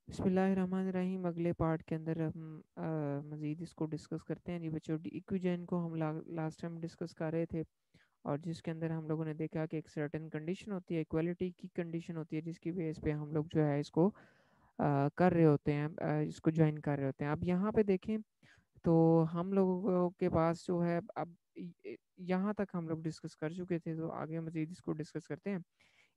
बिस्मिल्लाहिर्रहमानिर्रहीम। अगले पार्ट के अंदर हम मज़ीद इसको डिस्कस करते हैं जी बच्चों। इक्विजन को हम लास्ट टाइम डिस्कस कर रहे थे, और जिसके अंदर हम लोगों ने देखा कि एक सर्टेन कंडीशन होती है, इक्वालिटी की कंडीशन होती है, जिसकी बेस पे हम लोग जो है इसको कर रहे होते हैं, इसको ज्वाइन कर रहे होते हैं। अब यहाँ पे देखें तो हम लोगों के पास जो है, अब यहाँ तक हम लोग डिस्कस कर चुके थे, तो आगे मज़ीद इसको डिस्कस करते हैं।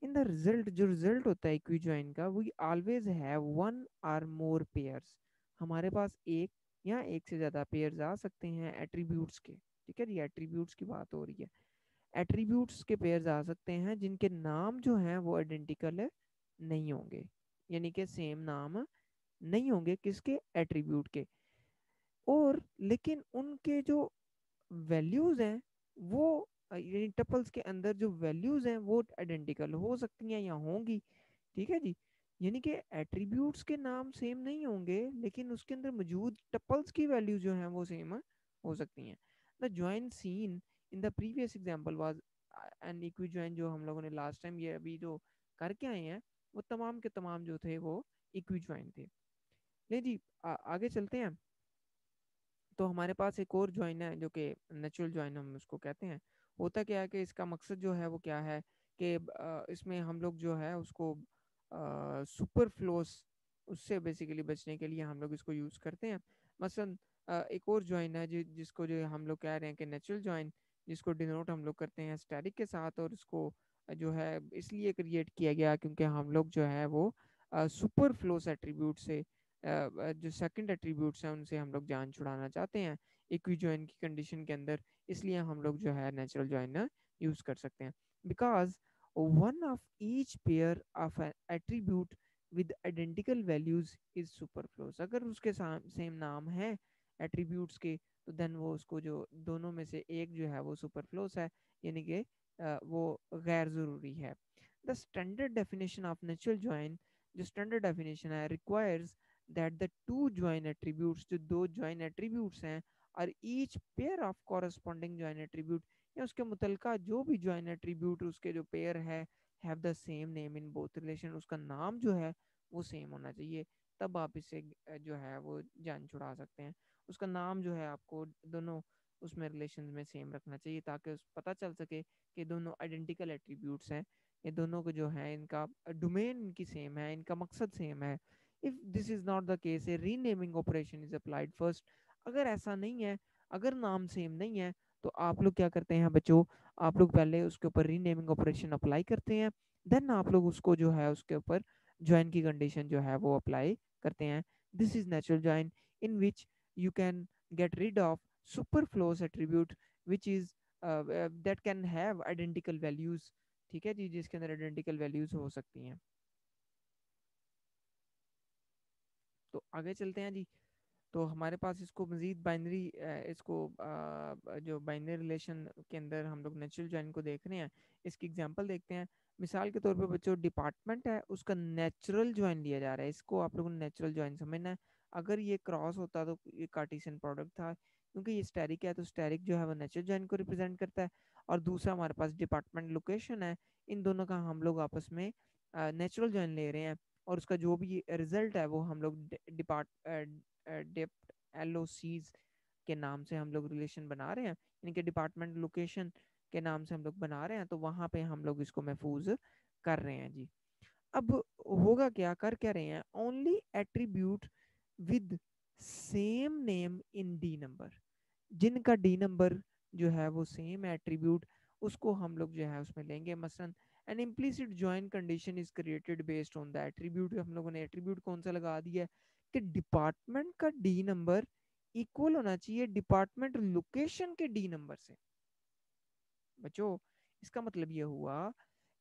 इन द रिजल्ट, जो रिजल्ट होता है इक्विजॉइन का, वी ऑलवेज हैव वन और मोर पेयर्स। हमारे पास एक या एक से ज़्यादा पेयर्स आ सकते हैं एट्रीब्यूट्स के। ठीक है जी, एट्रीब्यूट्स की बात हो रही है। एट्रीब्यूट्स के पेयर्स आ सकते हैं जिनके नाम जो हैं वो आइडेंटिकल नहीं होंगे, यानी कि सेम नाम नहीं होंगे किसके, एट्रीब्यूट के। और लेकिन उनके जो वैल्यूज हैं वो, यानी टपल्स के अंदर जो वैल्यूज हैं वो आइडेंटिकल हो सकती हैं या होंगी। ठीक है जी, यानी कि एट्रीब्यूट्स के नाम सेम नहीं होंगे, लेकिन उसके अंदर मौजूद टपल्स की वैल्यू जो हैं वो सेम हो सकती हैं। The join seen in the previous example was an equi join. जो हम लोगों ने लास्ट टाइम ये अभी जो करके आए हैं, वो तमाम के तमाम जो थे वो इक्वी ज्वाइन थे। ले जी, आगे चलते हैं। तो हमारे पास एक और ज्वाइन है जो कि नेचुरल ज्वाइन हम उसको कहते हैं। होता क्या है कि इसका मकसद जो है वो क्या है कि इसमें हम लोग जो है उसको सुपर फ्लोस, उससे बेसिकली बचने के लिए हम लोग इसको यूज़ करते हैं। मसलन एक और ज्वाइन है जिसको जो हम लोग कह रहे हैं कि नेचुरल ज्वाइन, जिसको डिनोट हम लोग करते हैं स्टैटिक के साथ, और इसको जो है इसलिए क्रिएट किया गया क्योंकि हम लोग जो है वो सुपर फ्लोस एट्रीब्यूट से, जो सेकंड एट्रीब्यूट्स हैं उनसे हम लोग जान छुड़ाना चाहते हैं इक्वी जॉइन की कंडीशन के अंदर। इसलिए हम लोग जो है नेचुरल जॉइन यूज कर सकते हैं। Because one of each pair of attribute with identical values is superfluous. अगर उसके सेम नाम है एट्रीब्यूट्स के, तो देन वो उसको जो दोनों में से एक जो है वो सुपरफ्लोस है, यानी कि वो गैर ज़रूरी है। The standard definition of natural join, जो स्टैंडर्ड डेफिनेशन है, requires that the two join attributes, जो दो join attributes हैं, और each pair of corresponding join attribute, या उसके मुतलका जो भी join attribute उसके जो पेयर है, have the same name in both relation, उसका नाम जो है वो सेम होना चाहिए, तब आप इसे जो है वो जान छुड़ा सकते हैं। उसका नाम जो है आपको दोनों उसमें रिलेशन में सेम रखना चाहिए, ताकि उस पता चल सके कि दोनों आइडेंटिकल एट्रीब्यूट्स हैं, ये दोनों को जो है इनका डोमेन इनकी सेम है, इनका मकसद सेम है। If this is not the case, A renaming operation is applied first. अगर ऐसा नहीं है, अगर नाम सेम नहीं है, तो आप लोग क्या करते हैं बच्चों, आप लोग पहले उसके ऊपर रीनेमिंग ऑपरेशन अप्लाई करते हैं, देन आप लोग उसको जो है उसके ऊपर ज्वाइन की कंडीशन जो है वो अप्लाई करते हैं। This is natural join in which you can get rid of superfluous attribute which is that can have identical values. ठीक है जी, जिसके अंदर आइडेंटिकल वैल्यूज हो सकती हैं। तो आगे चलते हैं जी। तो हमारे पास इसको मजीद बाइनरी, इसको जो बाइनरी रिलेशन के अंदर हम लोग नेचुरल जॉइन को देख रहे हैं, इसकी एग्जांपल देखते हैं। मिसाल के तौर पे बच्चों, डिपार्टमेंट है, उसका नेचुरल जॉइन लिया जा रहा है, इसको आप लोगों ने नेचुरल जॉइन समझना है। अगर ये क्रॉस होता तो ये कार्टेशियन प्रोडक्ट था, क्योंकि ये स्टेरिक है तो स्टेरिक जो है वो नेचुरल जॉइन को रिप्रेजेंट करता है। और दूसरा हमारे पास डिपार्टमेंट लोकेशन है, इन दोनों का हम लोग आपस में नेचुरल जॉइन ले रहे हैं, और उसका जो भी रिजल्ट है वो हम लोग डिपार्ट डेप्ट एलओसीज के नाम से हम लोग रिलेशन बना रहे हैं, यानी कि डिपार्टमेंट लोकेशन के नाम से हम लोग बना रहे हैं, तो वहां पे हम लोग इसको महफूज कर रहे हैं जी। अब होगा क्या, कर क्या रहे हैं, only attribute with same name in D number, जिनका डी नंबर जो है वो सेम एट्रीब्यूट, उसको हम लोग जो है उसमें लेंगे। मसलन N implicit join condition is created based on the attribute. हम लोगों ने एट्रीब्यूट कौन सा लगा दिया है कि डिपार्टमेंट का डी नंबर इक्वल होना चाहिए डिपार्टमेंट लोकेशन के डी नंबर से। बच्चों, इसका मतलब ये हुआ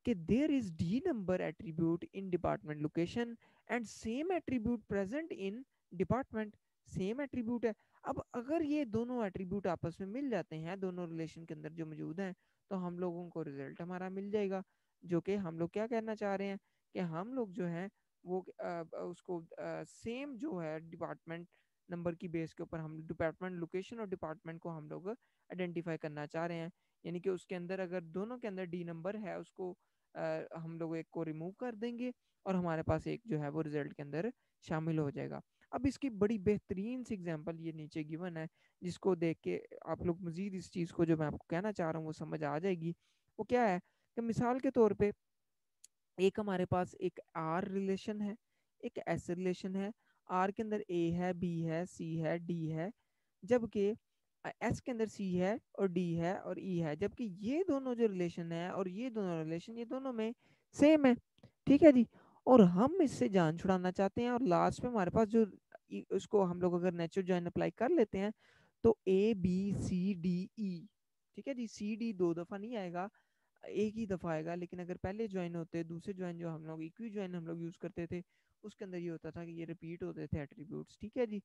कि there is D number attribute in department location and same attribute present in department, same attribute है। अब अगर ये दोनों एट्रीब्यूट आपस में मिल जाते हैं, दोनों रिलेशन के अंदर जो मौजूद हैं, तो हम लोगों को रिजल्ट हमारा मिल जाएगा। जो कि हम लोग क्या कहना चाह रहे हैं कि हम लोग जो है वो उसको सेम जो है डिपार्टमेंट नंबर की बेस के ऊपर हम डिपार्टमेंट लोकेशन और डिपार्टमेंट को हम लोग आइडेंटिफाई करना चाह रहे हैं। यानी कि उसके अंदर अगर दोनों के अंदर डी नंबर है, उसको हम लोग एक को रिमूव कर देंगे और हमारे पास एक जो है वो रिजल्ट के अंदर शामिल हो जाएगा। अब इसकी बड़ी बेहतरीन सी एग्जांपल ये नीचे गिवन है, जिसको देख के आप लोग मजीद इस चीज़ को जो मैं आपको कहना चाह रहा हूँ वो समझ आ जाएगी। वो क्या है कि मिसाल के तौर पे एक हमारे पास एक आर रिलेशन है, एक एस रिलेशन है। आर के अंदर ए है, बी है, सी है, डी है, जबकि एस के अंदर सी है और डी है और ई है। जबकि ये दोनों जो रिलेशन है और ये दोनों रिलेशन ये दोनों में सेम है, ठीक है जी। और हम इससे जान छुड़ाना चाहते हैं और लास्ट में हमारे पास जो उसको हम लोग अगर नेचुरल जॉइन अप्लाई कर लेते हैं तो A B C D E, ठीक है जी। सी डी दो दफा नहीं आएगा, एक ही दफा आएगा। लेकिन अगर पहले ज्वाइन होते, दूसरे ज्वाइन जो हम लोग इक्वी ज्वाइन हम लोग यूज करते थे, उसके अंदर ये होता था कि ये रिपीट होते थे एट्रीब्यूट्स, ठीक है जी।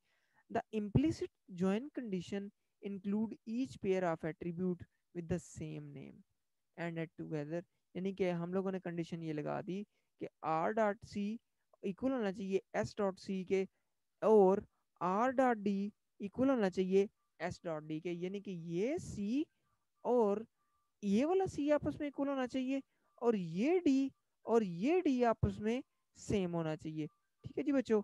The implicit join condition include each pair of attribute with the same name and at together. यानी कि हम लोगों ने कंडीशन ये लगा दी कि आर डॉट सी इक्वल होना चाहिए एस डॉट सी के, और आर डॉट डी इक्वल होना चाहिए एस डॉट डी के। यानी कि ये सी और ये वाला सी आपस में इक्वल होना चाहिए, और ये डी और ये डी आपस में सेम होना चाहिए, ठीक है जी बच्चों।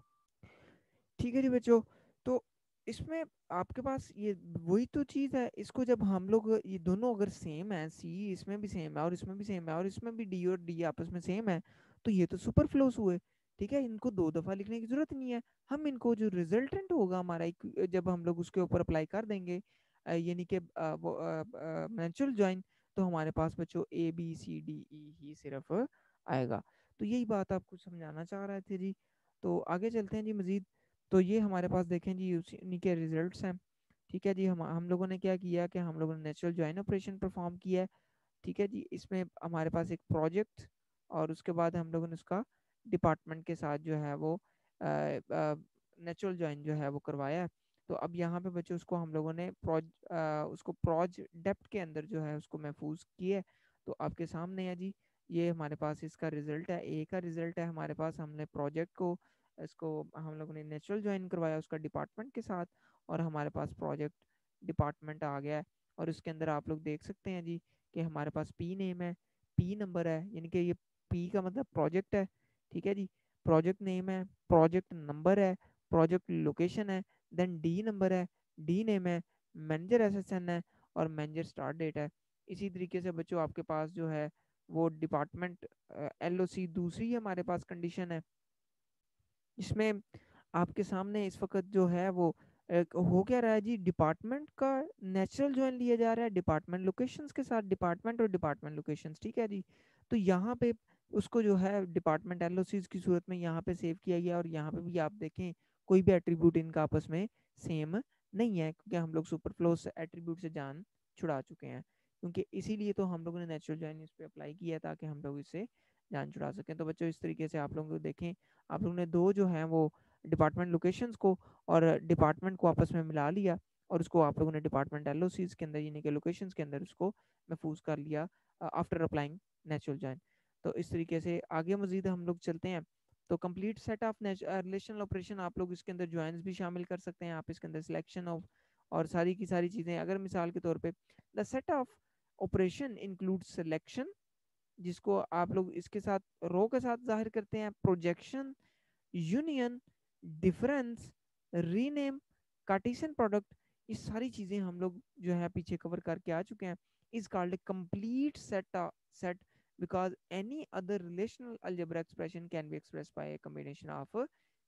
ठीक है जी बच्चों, तो इसमें आपके पास ये वही तो चीज़ है। इसको जब हम लोग ये दोनों अगर सेम है, सी इसमें भी सेम है और इसमें भी सेम है और इसमें भी डी और डी आपस में सेम है, तो ये तो सुपर फ्लोस हुए, ठीक है। इनको दो दफा लिखने की जरूरत नहीं है। हम इनको जो रिजल्टेंट होगा हमारा जब हम लोग उसके ऊपर अप्लाई कर देंगे, यानी कि वो नेचुरल ज्वाइन, तो हमारे पास बच्चों A B C D E ही सिर्फ आएगा। तो यही बात आपको समझाना चाह रहे थे जी। तो आगे चलते हैं जी मजीद। तो ये हमारे पास देखें जी उन्हीं के रिजल्ट्स हैं, ठीक है जी। हम लोगों ने क्या किया कि हम लोगों ने नेचुरल ज्वाइन ऑपरेशन परफॉर्म किया है, ठीक है जी। इसमें हमारे पास एक प्रोजेक्ट और उसके बाद हम लोगों ने उसका डिपार्टमेंट के साथ जो है वो नेचुरल ज्वाइन जो है वो करवाया है। तो अब यहाँ पे बच्चों उसको हम लोगों ने उसको प्रोज डेप्थ के अंदर जो है उसको महफूज किया है। तो आपके सामने है जी, ये हमारे पास इसका रिजल्ट है, ए का रिजल्ट है हमारे पास। हमने प्रोजेक्ट को इसको हम लोगों ने नेचुरल ज्वाइन करवाया उसका डिपार्टमेंट के साथ, और हमारे पास प्रोजेक्ट डिपार्टमेंट आ गया है। और उसके अंदर आप लोग देख सकते हैं जी कि हमारे पास पी नेम है, पी नंबर है, यानी कि ये पी का मतलब प्रोजेक्ट है, ठीक है जी। प्रोजेक्ट नेम है, प्रोजेक्ट नंबर है, प्रोजेक्ट लोकेशन है, देन डी नंबर है, डी नेम है, मैनेजर एसएसएन है और मैनेजर स्टार्ट डेट है। इसी तरीके से बच्चों आपके पास जो है वो डिपार्टमेंट एलओसी दूसरी हमारे पास कंडीशन है, इसमें आपके सामने इस वक्त जो है वो हो क्या रहा है जी, डिपार्टमेंट का नेचुरल ज्वाइन लिया जा रहा है डिपार्टमेंट लोकेशंस के साथ, डिपार्टमेंट और डिपार्टमेंट लोकेशंस, ठीक है जी। तो यहाँ पे उसको जो है डिपार्टमेंट एलओसीज की सूरत में यहाँ पे सेव किया गया, और यहाँ पे भी आप देखें कोई भी एट्रीब्यूट इनका आपस में सेम नहीं है, क्योंकि हम लोग सुपरफ्लो एट्रीब्यूट से जान छुड़ा चुके हैं। क्योंकि इसीलिए तो हम लोगों ने नेचुरल ज्वाइन इस पे अप्लाई किया ताकि हम लोग इससे जान छुड़ा सकें। तो बच्चों इस तरीके से आप लोग देखें, आप लोगों ने दो जो हैं वो डिपार्टमेंट लोकेशंस को और डिपार्टमेंट को आपस में मिला लिया, और उसको आप लोगों ने डिपार्टमेंट एलओसीज के अंदर यानी कि लोकेशंस के अंदर उसको महफूज कर लिया आफ्टर अप्लाइंग नेचुरल जॉइन। तो इस तरीके से आगे मजीद हम लोग चलते हैं। तो complete set of relational operation आप लोग इसके अंदर ज्वाइंस भी शामिल कर सकते हैं, आप इसके अंदर सिलेक्शन ऑफ और सारी की सारी चीज़ें। अगर मिसाल के तौर पे the set of operation include selection, जिसको आप लोग इसके साथ रो के साथ जाहिर करते हैं, projection, union, difference, rename, Cartesian product, ये सारी चीजें हम लोग जो है पीछे कवर करके आ चुके हैं। Is called a complete set because any other relational algebra expression can be expressed by a combination of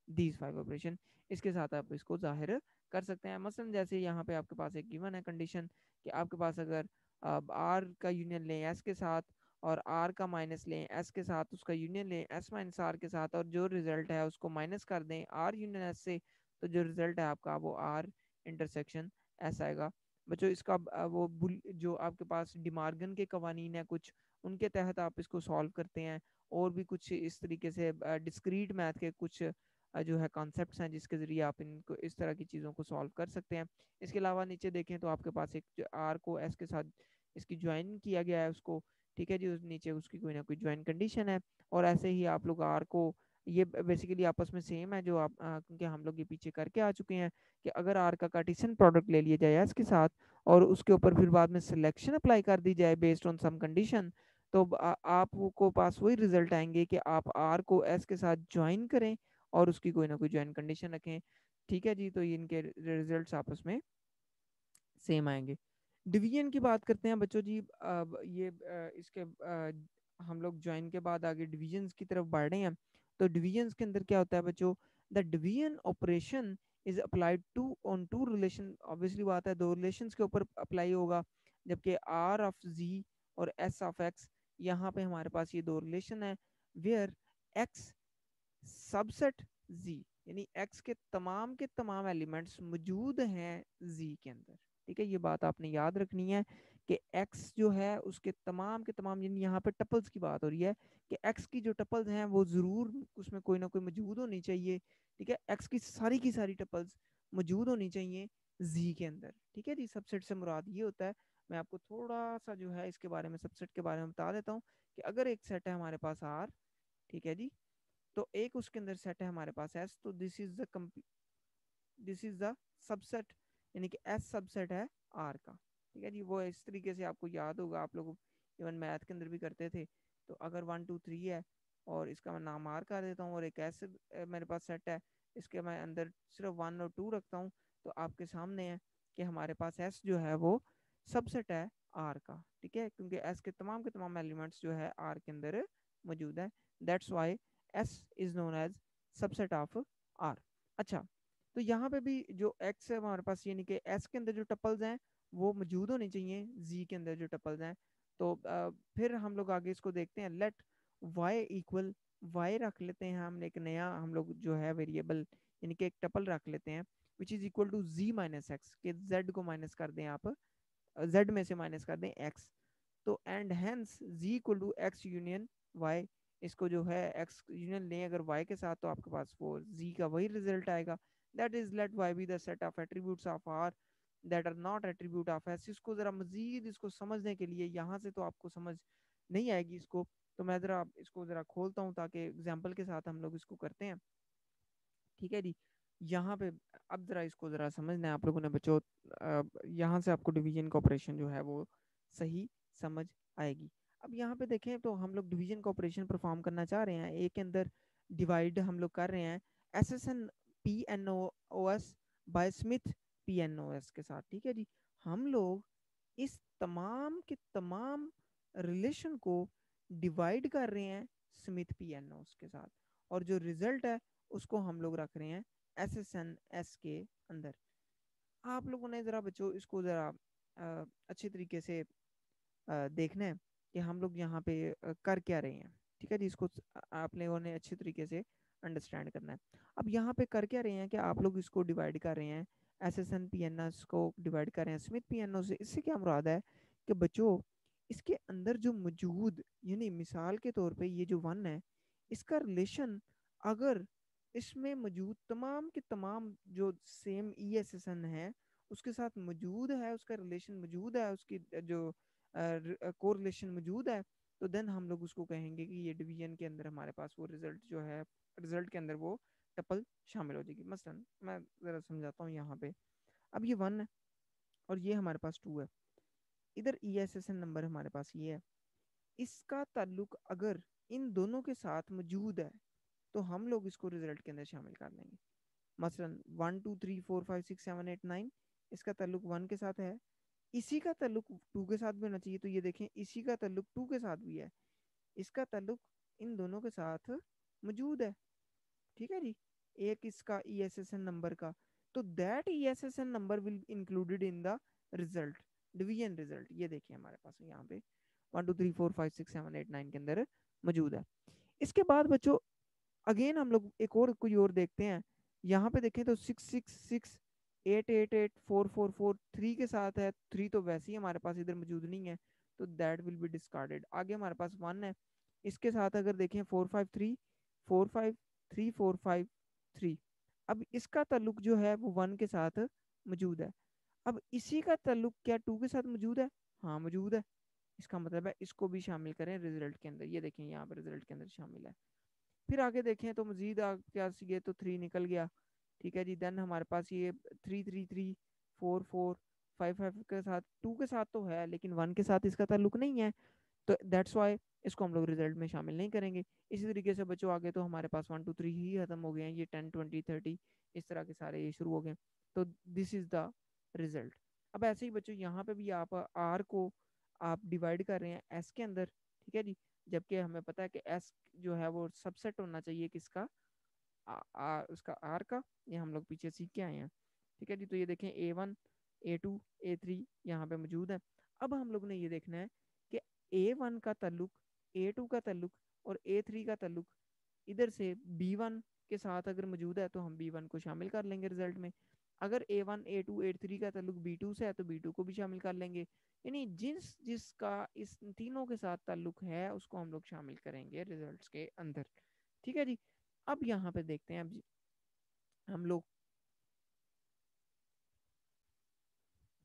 these five operation। इसके साथ आप इसको जाहिर कर सकते हैं। मसलन जैसे यहाँ पे आपके पास एक गिवन है कंडीशन कि आपके पास अगर आर का यूनियन लें एस के साथ और आर का माइनस लें एस के साथ, उसका यूनियन लें एस माइनस आर के साथ, और जो रिजल्ट है उसको माइनस कर दें आर यूनियन एस से, तो जो रिजल्ट है आपका वो आर इंटरसेक्शन एस आएगा। बच्चों इसका जो आपके पास डिमार्गन के कवानीन है कुछ, उनके तहत आप इसको सॉल्व करते हैं। और भी कुछ इस तरीके से डिस्क्रीट मैथ के कुछ जो है कॉन्सेप्ट्स हैं जिसके ज़रिए आप इनको इस तरह की चीज़ों को सॉल्व कर सकते हैं। इसके अलावा नीचे देखें तो आपके पास एक आर को एस के साथ इसकी ज्वाइन किया गया है उसको, ठीक है जी। उस नीचे उसकी कोई ना कोई ज्वाइन कंडीशन है, और ऐसे ही आप लोग आर को, ये बेसिकली आपस में सेम है जो आप क्योंकि हम लोग ये पीछे करके आ चुके हैं कि अगर आर का कार्टेशियन प्रोडक्ट ले लिया जाए एस के साथ और उसके ऊपर फिर बाद में सिलेक्शन अप्लाई कर दी जाए बेस्ड ऑन सम कंडीशन, तो आपको पास वही रिजल्ट आएंगे कि आप आर को एस के साथ ज्वाइन करें और उसकी कोई ना कोई ज्वाइन कंडीशन रखें। ठीक है जी, तो ये इनके रिजल्ट्स आपस में सेम आएंगे। डिवीजन की बात करते हैं बच्चों जी। अब ये इसके हम लोग ज्वाइन के बाद आगे डिवीजन्स की तरफ बढ़ रहे हैं। तो डिवीजन्स के अंदर क्या होता है बच्चों, the division operation is applied to on two relation. Obviously बात है, दो रिलेशंस के ऊपर अप्लाई होगा, जबकि आर ऑफ जी और एस ऑफ एक्स, यहाँ पे हमारे पास ये दो रिलेशन है वेयर एक्स सबसेट जी, यानी x के तमाम एलिमेंट्स मौजूद हैं z के अंदर। ठीक है, ये बात आपने याद रखनी है कि x जो है उसके के तमाम, यानी यहाँ पे टपल्स की बात हो रही है कि x की जो टपल्स हैं वो जरूर उसमें कोई ना कोई मौजूद होनी चाहिए। ठीक है, x की सारी टपल्स मौजूद होनी चाहिए z के अंदर। ठीक है जी, सबसेट से मुराद ये होता है। मैं आपको थोड़ा सा जो है इसके बारे में, सबसेट के बारे में बता देता हूँ कि अगर एक सेट है हमारे पास R, ठीक है जी, तो एक उसके अंदर सेट है हमारे पास एस, तो दिस इज द सबसेट, यानी कि एस सबसेट है आर का। ठीक है जी, वो इस तरीके से आपको याद होगा, आप लोग इवन मैथ के अंदर भी करते थे। तो अगर 1 2 3 है और इसका मैं नाम आर कर देता हूँ और एक एस मेरे पास सेट है, इसके मैं अंदर सिर्फ 1 और 2 रखता हूँ, तो आपके सामने है कि हमारे पास एस जो है वो सबसेट है आर का। ठीक है, क्योंकि एस के तमाम एलिमेंट्स जो है आर के अंदर मौजूद है। That's why S is known as subset of R। अच्छा, तो यहाँ पे भी जो X है हमारे पास, यानी कि S के अंदर जो टपल्स हैं वो मौजूद होनी चाहिए Z के अंदर जो टपल्स हैं। तो फिर हम लोग आगे इसको देखते हैं। लेट Y इक्वल Y रख लेते हैं हम एक नया, हम लोग जो है वेरिएबल, यानी कि एक टपल रख लेते हैं which is equal to Z minus x, के Z को माइनस कर दें आप, Z में से माइनस कर दें X। तो and hence z equal to x union y, इसको जो है x यूनियन लें अगर y के साथ, तो आपके पास वो z का वही रिजल्ट आएगा। That is let y be the set of attributes of r that are not attribute of s। इसको जरा मजीद इसको समझने के लिए, यहाँ से तो आपको समझ नहीं आएगी इसको, तो मैं जरा इसको जरा खोलता हूँ ताकि एग्जाम्पल के साथ हम लोग इसको करते हैं। ठीक है जी, यहाँ पे अब जरा इसको जरा समझना है आप लोगों ने बच्चों। यहाँ से आपको डिवीजन का ऑपरेशन जो है वो सही समझ आएगी। अब यहाँ पे देखें तो हम लोग डिवीजन का ऑपरेशन परफॉर्म करना चाह रहे हैं, एक के अंदर डिवाइड हम लोग कर रहे हैं S S N P N O S by Smith P N O S के साथ। ठीक है जी, हम लोग इस तमाम रिलेशन को डिवाइड कर रहे हैं Smith P N O S के साथ, और जो रिजल्ट है उसको हम लोग रख रहे हैं एस एस एन एस के अंदर। आप लोगों ने ज़रा बच्चों इसको ज़रा अच्छे तरीके से देखना है कि हम लोग यहाँ पे कर क्या रहे हैं। ठीक है जी, इसको आप लोगों ने अच्छे तरीके से अंडरस्टैंड करना है। अब यहाँ पे कर क्या रहे हैं कि आप लोग इसको डिवाइड कर रहे हैं, S S N P N S को डिवाइड कर रहे हैं स्मिथ पी एन ओ से। इससे क्या मुराद है कि बच्चों इसके अंदर जो मौजूद, यानी मिसाल के तौर पे ये जो वन है, इसका रिलेशन अगर इसमें मौजूद तमाम के तमाम जो same E S S N है उसके साथ मौजूद है, उसका रिलेशन मौजूद है, उसकी जो कोरिलेशन मौजूद है, तो देन हम लोग उसको कहेंगे कि ये डिवीजन के अंदर हमारे पास वो रिजल्ट जो है, रिजल्ट के अंदर वो टपल शामिल हो जाएगी। मसलन मैं ज़रा समझाता हूँ यहाँ पे। अब ये 1 है और ये हमारे पास 2 है, इधर E S S N number हमारे पास ये है, इसका ताल्लुक अगर इन दोनों के साथ मौजूद है तो हम लोग इसको रिजल्ट के अंदर शामिल कर लेंगे। मसलन 1 2 3 4 5 6 7 8 9, इसका ताल्लुक 1 के साथ है, इसी का ताल्लुक 2 के साथ भी होना चाहिए। तो ये देखें, इसी का ताल्लुक 2 के साथ भी है, इसका ताल्लुक इन दोनों के साथ मौजूद है। ठीक है जी, एक इसका E S S N number का, तो that E S S N number will included in the result, division result. ये देखिए हमारे पास यहाँ पे 1 2 3 4 5 6 7 8 9 के अंदर मौजूद है। इसके बाद बच्चों अगेन हम लोग एक और कोई और देखते हैं। यहाँ पे देखें तो 6 6 6 8 8 8 4 4 4 3 के साथ है, 3 तो वैसे ही हमारे पास इधर मौजूद नहीं है, तो दैट विल बी डिस्कार्डेड। आगे हमारे पास 1 है, इसके साथ अगर देखें 4 5 3 अब इसका ताल्लुक जो है वो 1 के साथ मौजूद है। अब इसी का ताल्लुक क्या 2 के साथ मौजूद है? हाँ मौजूद है, इसका मतलब है इसको भी शामिल करें रिजल्ट के अंदर। ये देखें यहाँ पर रिजल्ट के अंदर शामिल है। फिर आगे देखें तो मजीद क्या ये तो 3 निकल गया। ठीक है जी, देन हमारे पास ये 3 3 3 4 4 5 5 के साथ 2 के साथ तो है, लेकिन 1 के साथ इसका ताल्लुक नहीं है। तो दैट्स वाई इसको हम लोग रिजल्ट में शामिल नहीं करेंगे। इसी तरीके से बच्चों आगे तो हमारे पास 1 2 3 ही खत्म हो गए हैं, ये 10 20 30 इस तरह के सारे ये शुरू हो गए। तो दिस इज द रिजल्ट। अब ऐसे ही बच्चों यहाँ पे भी आप आर को आप डिवाइड कर रहे हैं एस के अंदर, ठीक है जी, जबकि हमें पता है कि एस जो है वो सबसेट होना चाहिए किसका, उसका आर का, ये हम लोग पीछे सीख के आए हैं, ठीक है जी। तो ये देखें A1 A2 A3 यहाँ पे मौजूद है। अब हम लोग ने ये देखना है कि A1 का ताल्लुक A2 का ताल्लुक और A3 का ताल्लुक इधर से B1 के साथ अगर मौजूद है तो हम B1 को शामिल कर लेंगे रिजल्ट में। अगर A1 A2 A3 का ताल्लुक B2 से है तो B2 को भी शामिल कर लेंगे। यानी जिसका इस तीनों के साथ ताल्लुक है उसको हम लोग शामिल करेंगे रिजल्ट्स के अंदर, ठीक है जी। अब यहाँ पे देखते हैं, अब हम लोग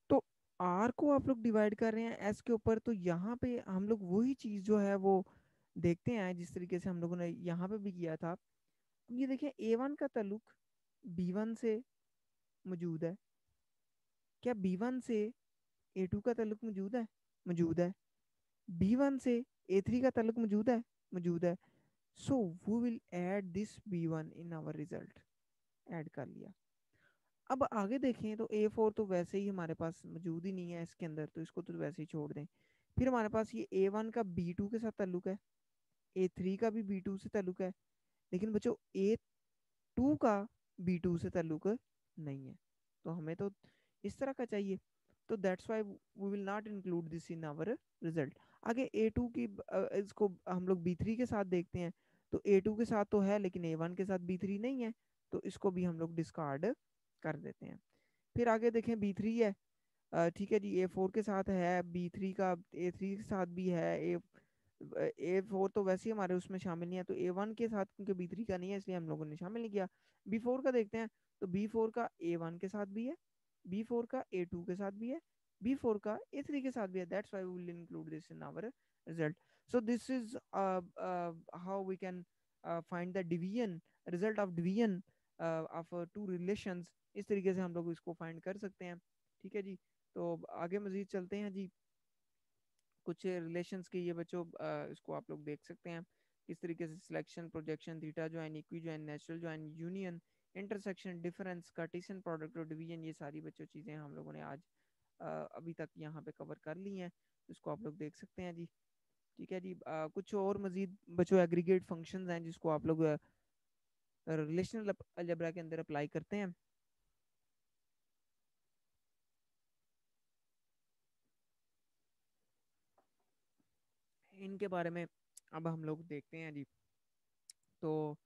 तो आर को आप लोग डिवाइड कर रहे हैं एस के ऊपर, तो यहाँ पे हम लोग वही चीज जो है वो देखते हैं जिस तरीके से हम लोगों ने यहाँ पे भी किया था। ये देखिए A1 का ताल्लुक B1 से मौजूद है, क्या B1 से A2 का ताल्लुक मौजूद है? मौजूद है। B1 से A3 का ताल्लुक मौजूद है? मौजूद है। So we will add this B1 in our result, add कर लिया। अब आगे देखें तो A4 तो वैसे ही हमारे पास मौजूद ही नहीं है इसके अंदर, तो इसको तो वैसे ही छोड़ दें। फिर हमारे पास ये A1 का B2 के साथ ताल्लुक है, A3 का भी B2 से ताल्लुक है, लेकिन बच्चों A2 का B2 से ताल्लुक नहीं है। तो हमें तो इस तरह का चाहिए, तो that's why we will not include this in our result. आगे A2 की इसको हम लोग B3 के साथ देखते हैं, तो A2 के साथ तो है लेकिन A1 के साथ B3 नहीं है, तो इसको भी हम लोग डिस्कार्ड कर देते हैं। फिर आगे देखें B3 है, ठीक है जी, A4 के साथ है, B3 का A3 के साथ भी है, A4 तो वैसे ही हमारे उसमें शामिल नहीं है, तो A1 के साथ क्योंकि B3 का नहीं है इसलिए हम लोगों ने शामिल नहीं किया। B4 का देखते हैं, तो B4 का A1 के साथ भी है, B4 का A2 के साथ भी है, B4 का A3 के साथ भी है, that's why we will include this in our result. So this is how we can find the division, result of division of two relations. इस तरीके से हम लोग इसको फाइंड कर सकते हैं, ठीक है जी। तो आगे मजीद चलते हैं जी, कुछ रिलेशंस के ये बच्चों इसको आप लोग देख सकते हैं किस तरीके से, selection, projection, theta join, equi join, natural join, union, intersection, difference, Cartesian product और डिवीजन, ये सारी बच्चों चीज़ें हम लोगों ने आज अभी तक यहाँ पे कवर कर ली हैं, इसको आप लोग देख सकते हैं जी, ठीक है जी। कुछ और मजीद बच्चों एग्रीगेट फंक्शंस हैं जिसको आप लोग रिलेशनल अलजेब्रा के अंदर अप्लाई करते हैं। इनके बारे में अब हम लोग देखते हैं जी। तो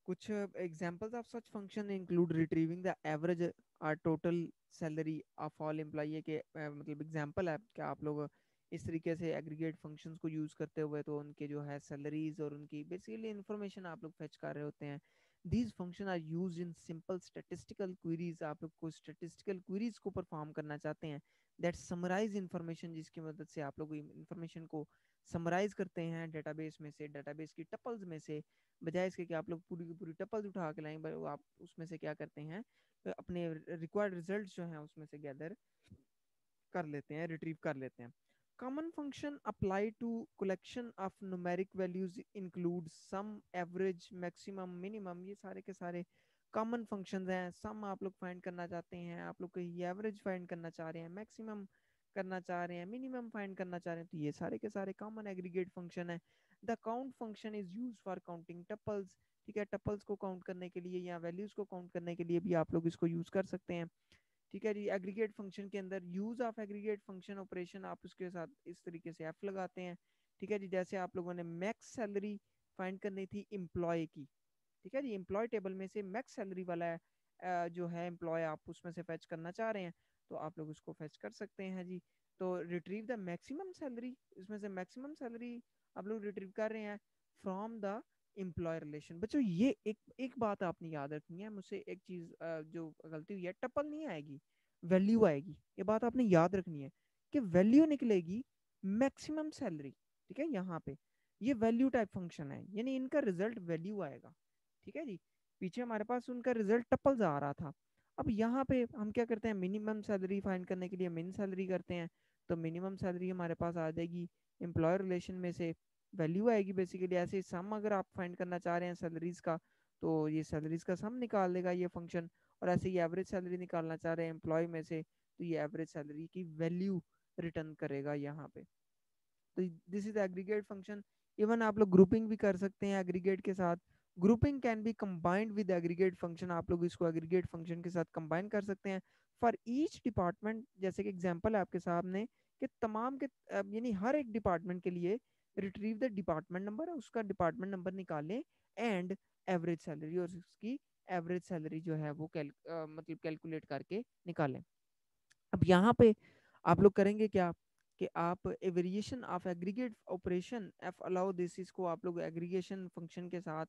कुछ examples of such function include retrieving the average और total salary of all employee, है कि मतलब एग्जांपल है कि आप लोग इस तरीके से एग्रीगेट फंक्शंस को यूज़ करते हुए तो उनके जो है सैलरीज और उनकी बेसिकली इंफॉर्मेशन आप लोग फेच कर रहे होते हैं। These function are use in simple statistical queries, आप लोग को स्टेटिस्टिकल क्वेरीज को परफॉर्म करना चाहते हैं, दैट समराइज इंफॉर्मेशन, जिसकी मदद से आप लोग इंफॉर्मेशन को समराइज करते हैं डेटाबेस में से, डेटाबेस की टपल्स में से, बजाय इसके कि आप लोग पूरी की पूरी टपल्स उठा के लाएं, वो आप उसमें से क्या करते हैं, अपने रिक्वायर्ड रिजल्ट्स जो हैं उसमें से गैदर कर लेते हैं, रिट्रीव कर लेते हैं। Common function apply to collection of numeric values include sum, average, maximum, minimum, ये सारे के सारे कॉमन फंक्शंस हैं। सम आप लोग फाइंड करना चाहते हैं, आप लोग कहीं एवरेज फाइंड करना चाह रहे हैं, मैक्सिमम करना चाह रहे हैं, मिनिमम फाइंड करना चाह रहे हैं, तो ये सारे के सारे कॉमन एग्रीगेट फंक्शन है। The count function is use for counting tuples, ठीक है, टपल्स को काउंट करने के लिए या वैल्यूज को काउंट करने के लिए भी आप लोग इसको यूज कर सकते हैं, ठीक है जी। एग्रीगेट फंक्शन के अंदर use of aggregate function operation, आप उसके साथ इस तरीके से एफ लगाते हैं, ठीक है जी। जैसे आप लोगों ने मैक्स सैलरी फाइंड करनी थी एम्प्लॉय की, ठीक है जी, एम्प्लॉय टेबल में से मैक्स सैलरी वाला है, जो है एम्प्लॉय आप उसमें से फेच करना चाह रहे हैं, तो आप लोग उसको फेच कर सकते हैं जी। तो रिट्रीव द मैक्सिमम सैलरी, इसमें से मैक्सिमम सैलरी आप लोग रिट्रीव कर रहे हैं फ्रॉम द एम्प्लॉय रिलेशन। बच्चों ये एक बात आपने याद रखनी है, मुझसे एक चीज जो गलती हुई है, टपल नहीं आएगी, वैल्यू आएगी, ये बात आपने याद रखनी है कि वैल्यू निकलेगी मैक्सिमम सैलरी, ठीक है। यहाँ पे ये वैल्यू टाइप फंक्शन है, यानी इनका रिजल्ट वैल्यू आएगा, ठीक है जी। पीछे हमारे पास उनका रिजल्ट टपल्स आ रहा था। अब यहाँ पे हम क्या करते हैं, मिनिमम सैलरी फाइंड करने के लिए मिन सैलरी करते हैं, तो मिनिमम सैलरी हमारे पास आ जाएगी एम्प्लॉयर रिलेशन में से वैल्यू आएगी बेसिकली। ऐसे सम अगर आप फाइंड करना चाह रहे हैं सैलरीज का, तो ये सैलरीज का सम निकाल देगा ये फंक्शन। और ऐसे ही एवरेज सैलरी निकालना चाह रहे हैं एम्प्लॉय में से, तो ये एवरेज सैलरी की वैल्यू रिटर्न करेगा यहाँ पे। तो this is aggregate function. Even आप लोग ग्रुपिंग भी कर सकते हैं एग्रीगेट के साथ। Grouping can be combined with aggregate function, आप लोग इसको एग्रीगेट फंक्शन के साथ कंबाइन कर सकते हैं फॉर ईच डिपार्टमेंट। जैसे कि एग्जांपल है आपके सामने कि तमाम के यानी हर एक डिपार्टमेंट के लिए रिट्रीव द डिपार्टमेंट नंबर, उसका डिपार्टमेंट नंबर निकालें एंड एवरेज सैलरी, और उसकी एवरेज सैलरी जो है वो मतलब कैलकुलेट करके निकालें। अब यहाँ पे आप लोग करेंगे क्या कि आप a variation of aggregate operation F allow this, इसको आप लोग एग्रीगेशन फंक्शन के साथ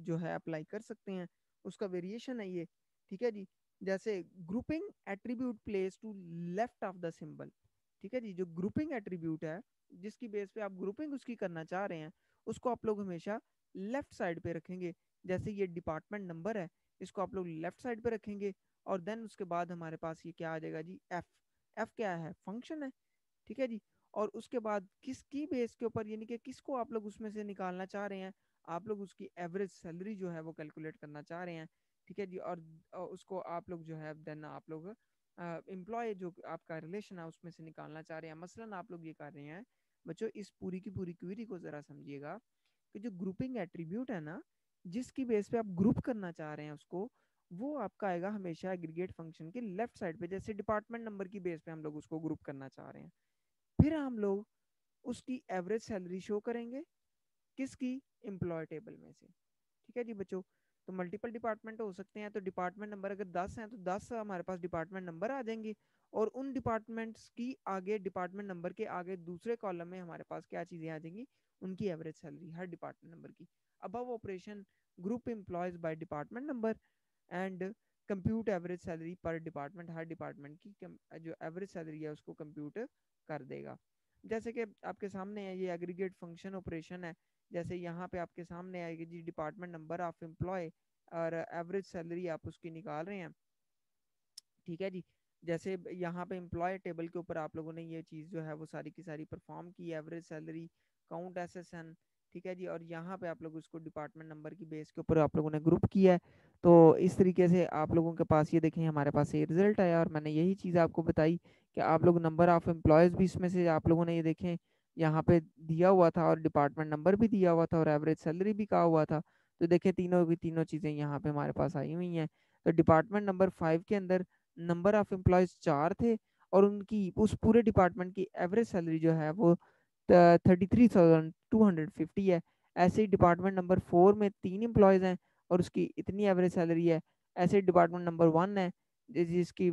जो है अप्लाई कर सकते हैं। उसका वेरिएशन है ये, ठीक है जी। जैसे grouping attribute place to left of the symbol, ठीक है जी। जो ग्रुपिंग एट्रीब्यूट है जिसकी बेस पे आप ग्रुपिंग उसकी करना चाह रहे हैं, उसको आप लोग हमेशा लेफ्ट साइड पे रखेंगे। जैसे ये डिपार्टमेंट नंबर है, इसको आप लोग लेफ्ट साइड पे रखेंगे। और देन उसके बाद हमारे पास ये क्या आ जाएगा जी, एफ। एफ क्या है, फंक्शन है, ठीक है जी। और उसके बाद किसकी बेस के ऊपर, यानी कि किसको आप लोग उसमें से निकालना चाह रहे हैं, आप लोग उसकी एवरेज सैलरी जो है वो कैलकुलेट करना चाह रहे हैं, ठीक है जी। और उसको आप लोग जो है देन आप लोग एम्प्लॉय जो आपका रिलेशन है उसमें से निकालना चाह रहे हैं। मसलन आप लोग ये कर रहे हैं बच्चों, इस पूरी की पूरी क्वेरी को जरा समझिएगा कि जो ग्रुपिंग एट्रीब्यूट है ना, जिसकी बेस पे आप ग्रुप करना चाह रहे हैं उसको, वो आपका आएगा हमेशा एग्रीगेट फंक्शन के लेफ्ट साइड पे। जैसे डिपार्टमेंट नंबर की बेस पे हम लोग उसको ग्रुप करना चाह रहे हैं, फिर हम लोग उसकी एवरेज सैलरी शो करेंगे किसकी, एम्प्लॉय टेबल में से, ठीक है जी बच्चों। तो मल्टीपल डिपार्टमेंट हो सकते हैं, तो डिपार्टमेंट नंबर अगर 10 हैं तो 10 हमारे पास डिपार्टमेंट नंबर आ जाएंगे। और उन डिपार्टमेंट्स की आगे, डिपार्टमेंट नंबर के आगे दूसरे कॉलम में हमारे पास क्या चीजें आ जाएंगी, उनकी एवरेज सैलरी हर डिपार्टमेंट नंबर की। Above operation group employees by department number and compute average salary पर डिपार्टमेंट, हर डिपार्टमेंट की जो एवरेज सैलरी है उसको कंप्यूट कर देगा। जैसे कि आपके सामने है ये एग्रीगेट फंक्शन ऑपरेशन है। जैसे यहाँ पे आपके सामने आएगी जी डिपार्टमेंट नंबर ऑफ एम्प्लॉय और एवरेज सैलरी आप उसकी निकाल रहे हैं, ठीक है जी। जैसे यहाँ पे एम्प्लॉय टेबल के ऊपर आप लोगों ने ये चीज़ जो है वो सारी की सारी परफॉर्म की, एवरेज सैलरी, काउंट एसएसएन, ठीक है जी। और यहाँ पे आप लोग उसको डिपार्टमेंट नंबर की बेस के ऊपर आप लोगों ने ग्रुप किया है। तो इस तरीके से आप लोगों के पास ये देखें हमारे पास ये रिजल्ट आया, और मैंने यही चीज़ आपको बताई कि आप लोग नंबर ऑफ एम्प्लॉयज़ भी इसमें से आप लोगों ने ये देखें यहाँ पे दिया हुआ था, और डिपार्टमेंट नंबर भी दिया हुआ था, और एवरेज सैलरी भी कहा हुआ था। तो देखें तीनों की तीनों चीज़ें यहाँ पे हमारे पास आई हुई हैं। तो डिपार्टमेंट नंबर 5 के अंदर नंबर ऑफ एम्प्लॉयज 4 थे, और उनकी उस पूरे डिपार्टमेंट की एवरेज सैलरी जो है वो 33,250 है। ऐसे ही डिपार्टमेंट नंबर 4 में 3 एम्प्लॉयज हैं और उसकी इतनी एवरेज सैलरी है। ऐसे डिपार्टमेंट नंबर 1 है जिसकी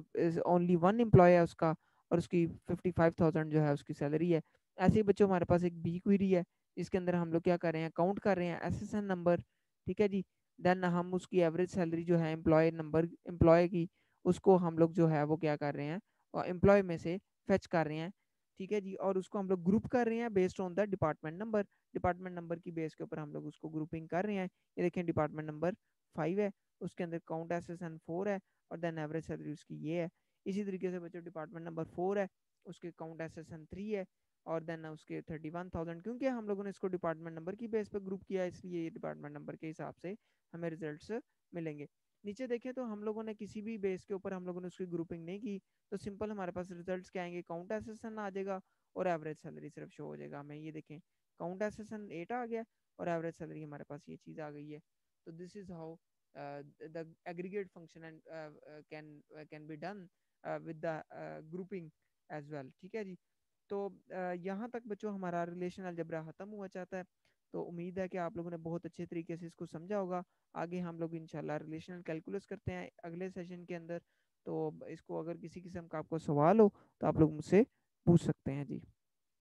ओनली 1 एम्प्लॉय है उसका, और उसकी 55,000 जो है उसकी सैलरी है। ऐसे ही बच्चों हमारे पास एक बी क्वेरी है जिसके अंदर हम लोग क्या कर रहे हैं, काउंट कर रहे हैं एसएसएन नंबर, ठीक है जी। देन हम उसकी एवरेज सैलरी जो है एम्प्लॉय नंबर, एम्प्लॉय की, उसको हम लोग जो है वो क्या कर रहे हैं, और एम्प्लॉय में से फेच कर रहे हैं, ठीक है जी। और उसको हम लोग ग्रुप कर रहे हैं based on the department number. Department number की बेस के ऊपर हम लोग उसको ग्रुपिंग कर रहे हैं। ये देखें डिपार्टमेंट नंबर 5 है, उसके अंदर काउंट एसएसएन 4 है, और देन एवरेज सैलरी उसकी ये है। इसी तरीके से बच्चों डिपार्टमेंट नंबर 4 है, उसके काउंट एसएसएन 3 है, और देन उसके 31,000। क्योंकि हम लोगों ने इसको डिपार्टमेंट नंबर की बेस पे ग्रुप किया, इसलिए ये डिपार्टमेंट नंबर के हिसाब से हमें रिजल्ट्स मिलेंगे। नीचे देखें तो हम लोगों ने किसी भी बेस के ऊपर हम लोगों ने उसकी ग्रुपिंग नहीं की, तो सिंपल हमारे पास रिजल्ट्स क्या आएंगे, काउंट एसेसन आ जाएगा और एवरेज सैलरी सिर्फ शो हो जाएगा हमें। ये देखें काउंट एसेसन 8 आ गया और एवरेज सैलरी हमारे पास ये चीज़ आ गई है। तो this is how the aggregate function and can be done with the grouping as well, ठीक है जी। तो यहाँ तक बच्चों हमारा रिलेशन अलजबरा ख़त्म हुआ चाहता है। तो उम्मीद है कि आप लोगों ने बहुत अच्छे तरीके से इसको समझा होगा। आगे हम लोग इंशाल्लाह रिलेशनल कैलकुलस करते हैं अगले सेशन के अंदर। तो इसको अगर किसी किस्म का आपको सवाल हो तो आप लोग मुझसे पूछ सकते हैं जी।